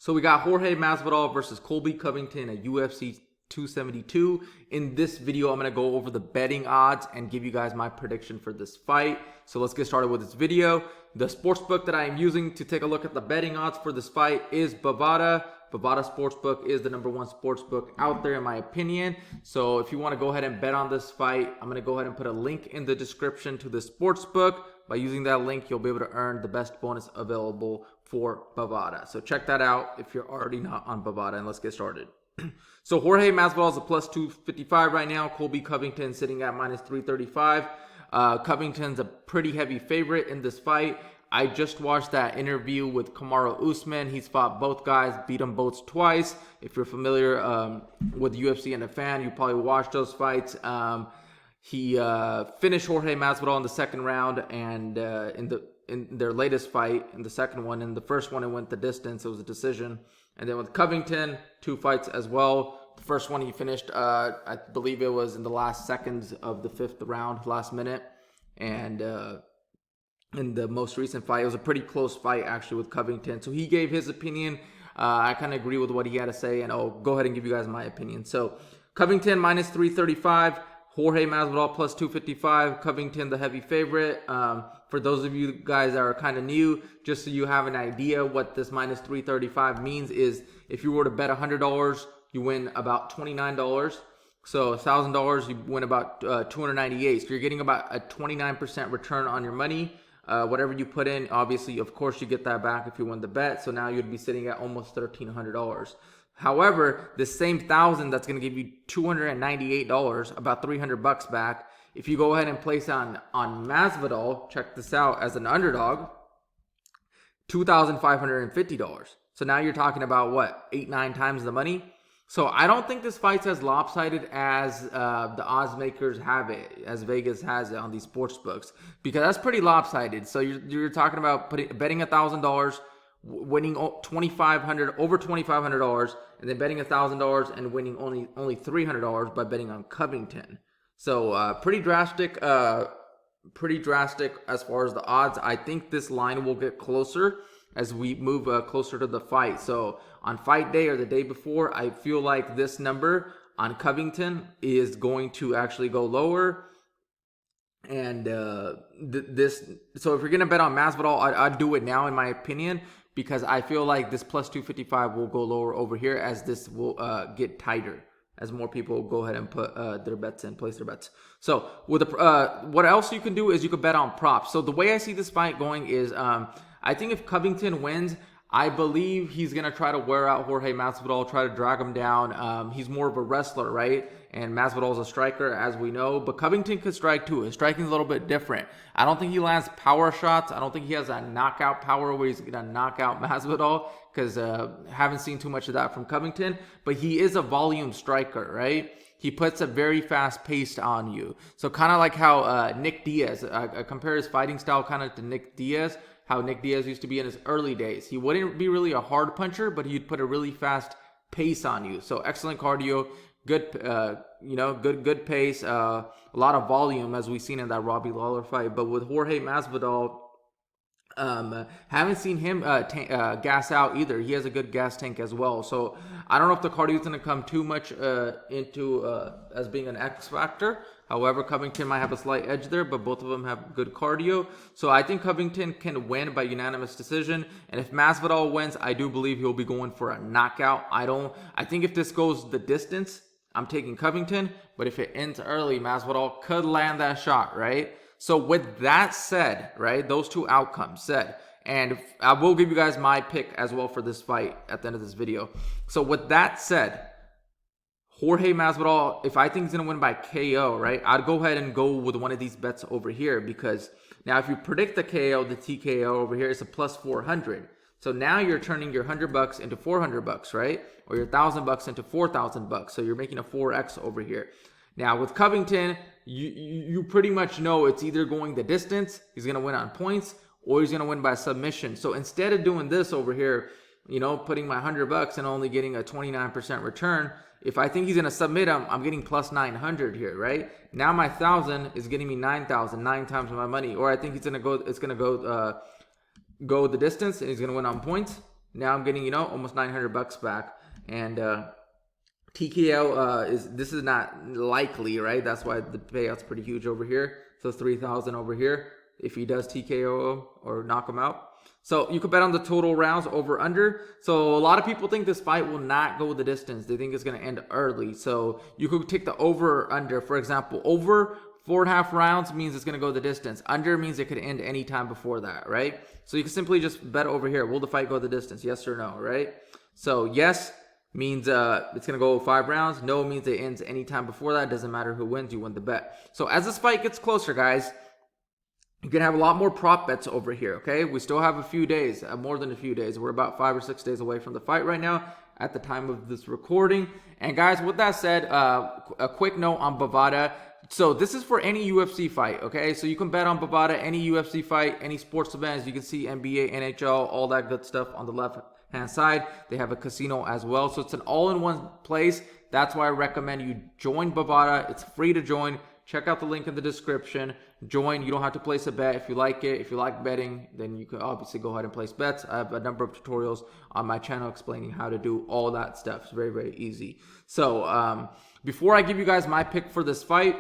So we got Jorge Masvidal versus Colby Covington at UFC 272. In this video, I'm going to go over the betting odds and give you guys my prediction for this fight. So let's get started with this video. The sportsbook that I am using to take a look at the betting odds for this fight is Bovada. Bovada Sportsbook is the #1 sportsbook out there in my opinion. So if you want to go ahead and bet on this fight, I'm going to go ahead and put a link in the description to the sportsbook. By using that link, you'll be able to earn the best bonus available for Bovada. So check that out if you're already not on Bovada, and let's get started. So Jorge Masvidal is a plus 255 right now. Colby Covington sitting at minus 335. Covington's a pretty heavy favorite in this fight. I just watched that interview with Kamaru Usman. He's fought both guys, beat them both twice. If you're familiar with UFC and a fan, you probably watched those fights. He finished Jorge Masvidal in the second round, and in their latest fight, in the second one. In the first one, it went the distance. It was a decision. And then with Covington, 2 fights as well. The first one he finished, I believe it was in the last seconds of the 5th round, last minute. And in the most recent fight, it was a pretty close fight actually with Covington. So he gave his opinion. I kind of agree with what he had to say, and I'll go ahead and give you guys my opinion. So Covington minus 335. Jorge Masvidal plus 255. Covington the heavy favorite. For those of you guys that are kind of new, just so you have an idea what this minus 335 means is if you were to bet $100, you win about $29. So $1,000, you win about $298. So you're getting about a 29% return on your money. Whatever you put in, obviously, of course, you get that back if you win the bet. So now you'd be sitting at almost $1,300. However, the same 1,000 that's going to give you $298, about $300 back. If you go ahead and place on Masvidal, check this out, as an underdog, $2,550. So now you're talking about what, 8-9 times the money. So I don't think this fight's as lopsided as the odds makers have it, as Vegas has it on these sports books, because that's pretty lopsided. So you're talking about betting $1,000. Winning over $2,500, and then betting $1,000 and winning only $300 by betting on Covington. So pretty drastic as far as the odds. I think this line will get closer as we move closer to the fight. So on fight day or the day before, I feel like this number on Covington is going to actually go lower. And so if you're gonna bet on Masvidal, I'd do it now in my opinion, because I feel like this plus 255 will go lower over here as this will get tighter as more people go ahead and put their bets in, place their bets. So with what else you can do is you can bet on props. So the way I see this fight going is I think if Covington wins, I believe he's going to try to wear out Jorge Masvidal, try to drag him down. He's more of a wrestler, right? And Masvidal's a striker, as we know. But Covington could strike too. His striking is a little bit different. I don't think he lands power shots. I don't think he has that knockout power where he's going to knock out Masvidal, because haven't seen too much of that from Covington. But he is a volume striker, right? He puts a very fast pace on you. So kind of like how Nick Diaz, I compare his fighting style kind of to Nick Diaz, how Nick Diaz used to be in his early days. He wouldn't be really a hard puncher, but he'd put a really fast pace on you. So excellent cardio, good, good pace, a lot of volume as we've seen in that Robbie Lawler fight. But with Jorge Masvidal, haven't seen him gas out either. He has a good gas tank as well. So I don't know if the cardio is going to come too much into as being an X factor. However, Covington might have a slight edge there, but both of them have good cardio. So I think Covington can win by unanimous decision. And if Masvidal wins, I do believe he'll be going for a knockout. I think if this goes the distance, I'm taking Covington. But if it ends early, Masvidal could land that shot, right? So with that said, right, those two outcomes said, and I will give you guys my pick as well for this fight at the end of this video. So with that said, Jorge Masvidal, if I think he's going to win by KO, right, I'd go ahead and go with one of these bets over here, because now if you predict the KO, the TKO over here is a plus 400. So now you're turning your $100 into $400, right? Or your $1,000 into $4,000. So you're making a 4x over here. Now with Covington, you pretty much know it's either going the distance, he's going to win on points, or he's going to win by submission. So instead of doing this over here, putting my $100 and only getting a 29% return, if I think he's going to submit him, I'm getting plus 900 here, right? Now my 1,000 is getting me 9,000, 9 times my money. Or I think it's going to go the distance and he's going to win on points. Now I'm getting, almost 900 bucks back. And TKO this is not likely, right? That's why the payout's pretty huge over here. So 3,000 over here if he does TKO or knock him out. So you could bet on the total rounds over under. So a lot of people think this fight will not go the distance. They think it's going to end early. So you could take the over or under. For example, over 4.5 rounds means it's going to go the distance. Under means it could end any time before that, right? So you can simply just bet over here. Will the fight go the distance? Yes or no, right? So yes means it's going to go 5 rounds. No means it ends anytime before that. Doesn't matter who wins, you win the bet. So as this fight gets closer, guys, you're going to have a lot more prop bets over here, okay? We still have a few days, more than a few days. We're about 5 or 6 days away from the fight right now at the time of this recording. And guys, with that said, a quick note on Bovada. So this is for any UFC fight, okay? So you can bet on Bovada, any UFC fight, any sports events. You can see NBA, NHL, all that good stuff on the left-hand side. They have a casino as well. So it's an all-in-one place. That's why I recommend you join Bovada. It's free to join. Check out the link in the description. Join. You don't have to place a bet. If you like it, if you like betting, then you can obviously go ahead and place bets. I have a number of tutorials on my channel explaining how to do all that stuff. It's very, very easy. So before I give you guys my pick for this fight,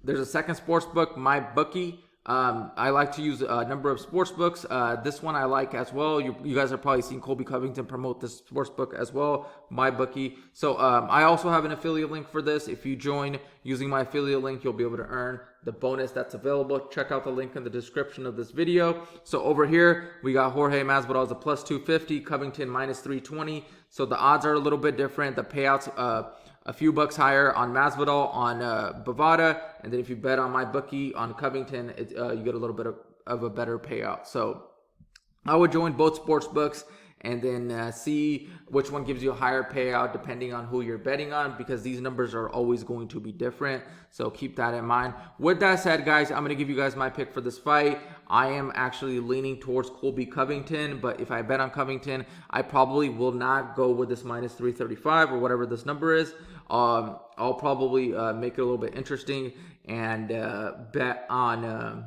there's a second sports book, my bookie. I like to use a number of sports books. This one I like as well. You guys have probably seen Colby Covington promote this sports book as well, my bookie. So I also have an affiliate link for this. If you join using my affiliate link, you'll be able to earn the bonus that's available. Check out the link in the description of this video. So over here, we got Jorge Masvidal as a plus 250, Covington minus 320. So the odds are a little bit different. The payouts a few bucks higher on Masvidal, on Bovada, and then if you bet on my bookie on Covington, you get a little bit of a better payout. So I would join both sports books and then see which one gives you a higher payout depending on who you're betting on, because these numbers are always going to be different. So keep that in mind. With that said, guys, I'm going to give you guys my pick for this fight. I am actually leaning towards Colby Covington, but if I bet on Covington, I probably will not go with this minus 335 or whatever this number is. I'll probably make it a little bit interesting and bet on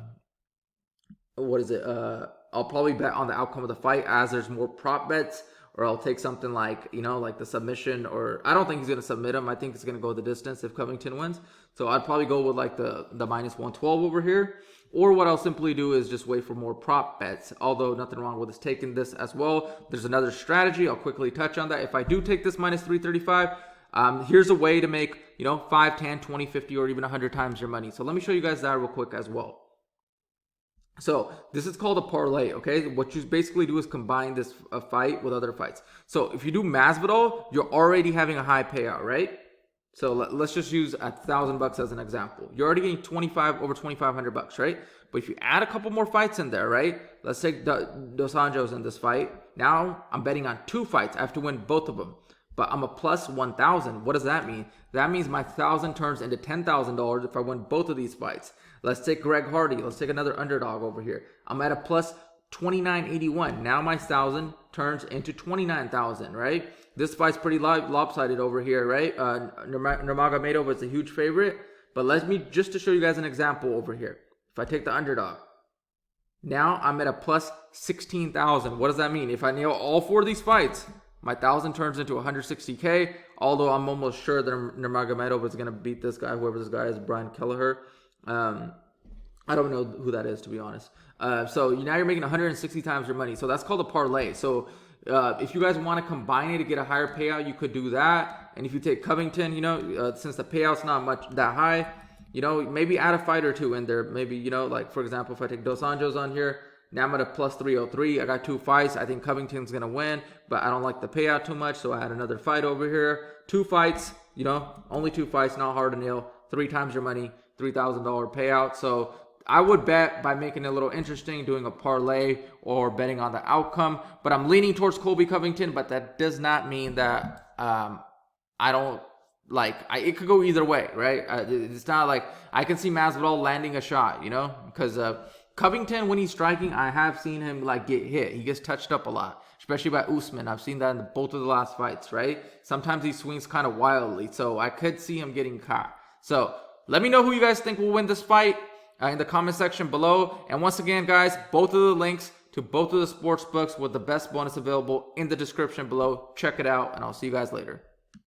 I'll probably bet on the outcome of the fight, as there's more prop bets, or I'll take something like, like the submission, or I don't think he's going to submit him. I think it's going to go the distance if Covington wins. So I'd probably go with like the minus 112 over here. Or what I'll simply do is just wait for more prop bets, although nothing wrong with us taking this as well. There's another strategy. I'll quickly touch on that. If I do take this minus 335, here's a way to make, 5, 10, 20, 50, or even 100 times your money. So let me show you guys that real quick as well. So this is called a parlay, okay? What you basically do is combine this fight with other fights. So if you do Masvidal, you're already having a high payout, right? So let's just use $1,000 as an example. You're already getting over 2,500 bucks, right? But if you add a couple more fights in there, right? Let's take Dos Anjos in this fight. Now I'm betting on 2 fights. I have to win both of them. But I'm a plus 1,000. What does that mean? That means my 1,000 turns into $10,000 if I win both of these fights. Let's take Greg Hardy. Let's take another underdog over here. I'm at a plus 2981. Now my 1,000 turns into 29,000, right? This fight's pretty lopsided over here, right? Nurmagomedov is a huge favorite. But let me, just to show you guys an example over here. If I take the underdog, now I'm at a plus 16,000. What does that mean? If I nail all 4 of these fights, my 1,000 turns into 160K, although I'm almost sure that Nurmagomedov is going to beat this guy, whoever this guy is, Brian Kelleher. I don't know who that is, to be honest. So now you're making 160 times your money. So that's called a parlay. So if you guys want to combine it to get a higher payout, you could do that. And if you take Covington, since the payout's not much that high, maybe add a fight or 2 in there. Maybe, like for example, if I take Dos Anjos on here, now I'm at a plus 303. I got 2 fights. I think Covington's going to win, but I don't like the payout too much. So I had another fight over here. 2 fights, only 2 fights, not hard to nail. 3 times your money, $3,000 payout. So I would bet by making it a little interesting, doing a parlay or betting on the outcome. But I'm leaning towards Colby Covington, but that does not mean that I don't it could go either way, right? It's not like I can see Masvidal landing a shot, because Covington, when he's striking, I have seen him get hit. He gets touched up a lot, especially by Usman. I've seen that in both of the last fights, right? Sometimes he swings kind of wildly, so I could see him getting caught. So let me know who you guys think will win this fight in the comment section below. And once again, guys, both of the links to to both of the sports books with the best bonus available in the description below. Check it out, and I'll see you guys later.